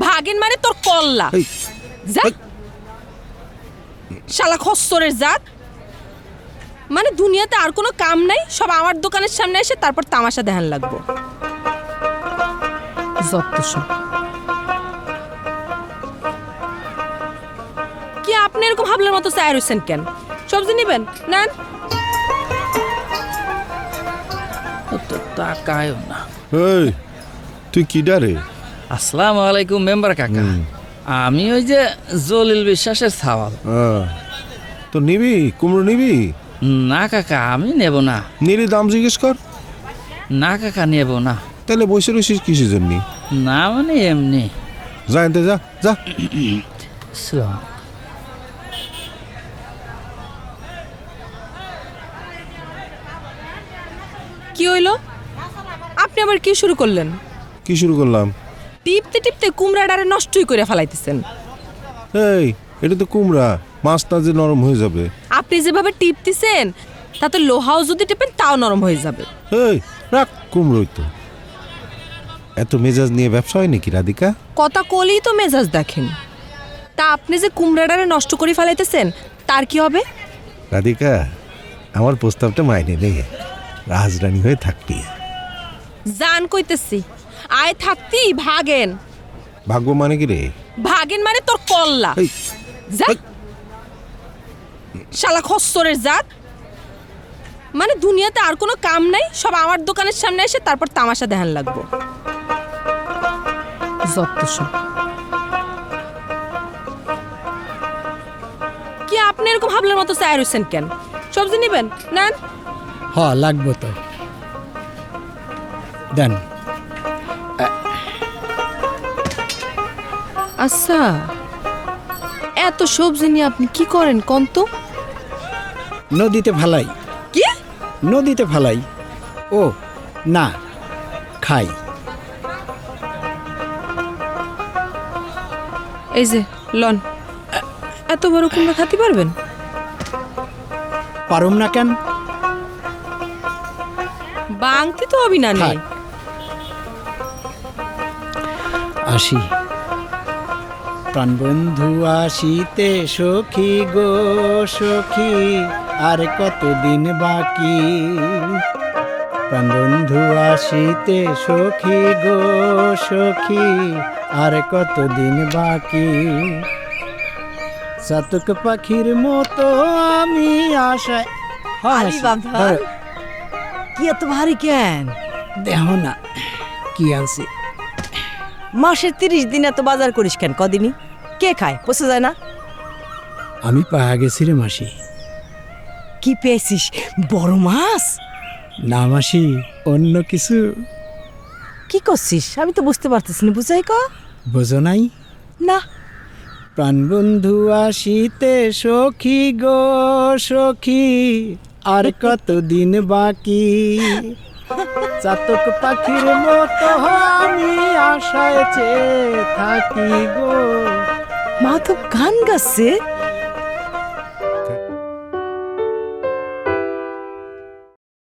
ভাগেন মানে তোর কল্লা। এই, যা এই। শালা খচ্চরের জাত। মানে দুনিয়াতে আর কোনো কাম নাই, সব আমার দোকানের সামনে এসে তারপর তামাশা দেখান লাগবো। যত সব। কি আপনি এরকম হাবলের মতো চায় রয়েছেন কেন? সবজি নিবেন নেন। তো তাকায়ও না। এই তুই কি ডারে? আসসালামু আলাইকুম মেম্বার কাকা। আমি ওই যে জলিল বিশ্বাসের ছাওয়াল। তো নিবি কুমড়ো নিবি? না কাকা আমি নেব না। নিলে দাম জিজ্ঞেস কর। না কাকা নেব না। তাহলে বসে রয়েছিস কিসের জন্য? না মানে এমনি। যা এনতে যা যা। আসসালাম। কি হইল? আপনি আবার কি শুরু করলেন? কি শুরু করলাম? টিপতে টিপতে কুমড়াটারে নষ্টই করে ফেলাইতেছেন। এই এটা তো কুমড়া, মাছটা যে নরম হয়ে যাবে। আপনি যেভাবে টিপতেছেন তাতে লোহাও যদি টিপেন তাও নরম হয়ে যাবে। এই রাখ কুমড়োই তো। এত মেজাজ নিয়ে ব্যবসা হয় নাকি রাধিকা? কথা কলেই তো মেজাজ দেখেন। তা আপনি যে কুমড়াটারে নষ্ট করে ফেলাইতেছেন তার কি হবে? রাধিকা আমার প্রস্তাবটা মাইনে নেই, রাজরানী হয়ে থাকবি। জান কইতেছি আয় থাকতি ভাগেন। ভাগ্য মানে কি রে? ভাগেন মানে তোর কল্লা। এই, যা এই। শালা খচ্চরের জাত। মানে দুনিয়াতে আর কোনো কাম নাই, সব আমার দোকানের সামনে এসে তারপর তামাশা দেখান লাগবো। যত সব। কি আপনি এরকম হাবলের মতো চায় রয়েছেন কেন? সবজি নিবেন নেন। হ লাগবো তো, দেন। আচ্ছা এত সবজি নিয়ে আপনি কি করেন কোন তো? নদীতে ফালাই। কি? নদীতে ফালাই। ও না, খাই। এই যে লন, এত বড় কুমড়া খাতে পারবেন? পারুম না কেন? বাংতি তো হবি না নেই। থাক। আসি প্রাণবন্ধু আসিতে সখী গো সখী, আর কতদিন বাকি? প্রাণবন্ধু আসিতে সখী গো সখী, আর কতদিন বাকি? চাতক পাখির মতো আমি আশায়। আলি বাবা, কি এত ভারী কেন? দেহ না কি আনছি। মাসের 30 দিন এত বাজার করিস কেন? কদিনই কে খায়? পচে যায় না? আমি পাহা গেছি রে মাসি। কি পেয়েছিস? বড় মাছ? না মাসি, অন্য কিছু। কি করছিস আমি তো বুঝতে পারতেছি না, বুঝাই ক। বোঝো নাই? না। প্রাণবন্ধু আসিতে সখী গো সখী, আর কতদিন বাকি? চাতক পাখির মতো আমি আশায় চেয়ে থাকি গো। মা তো গান গাচ্ছে।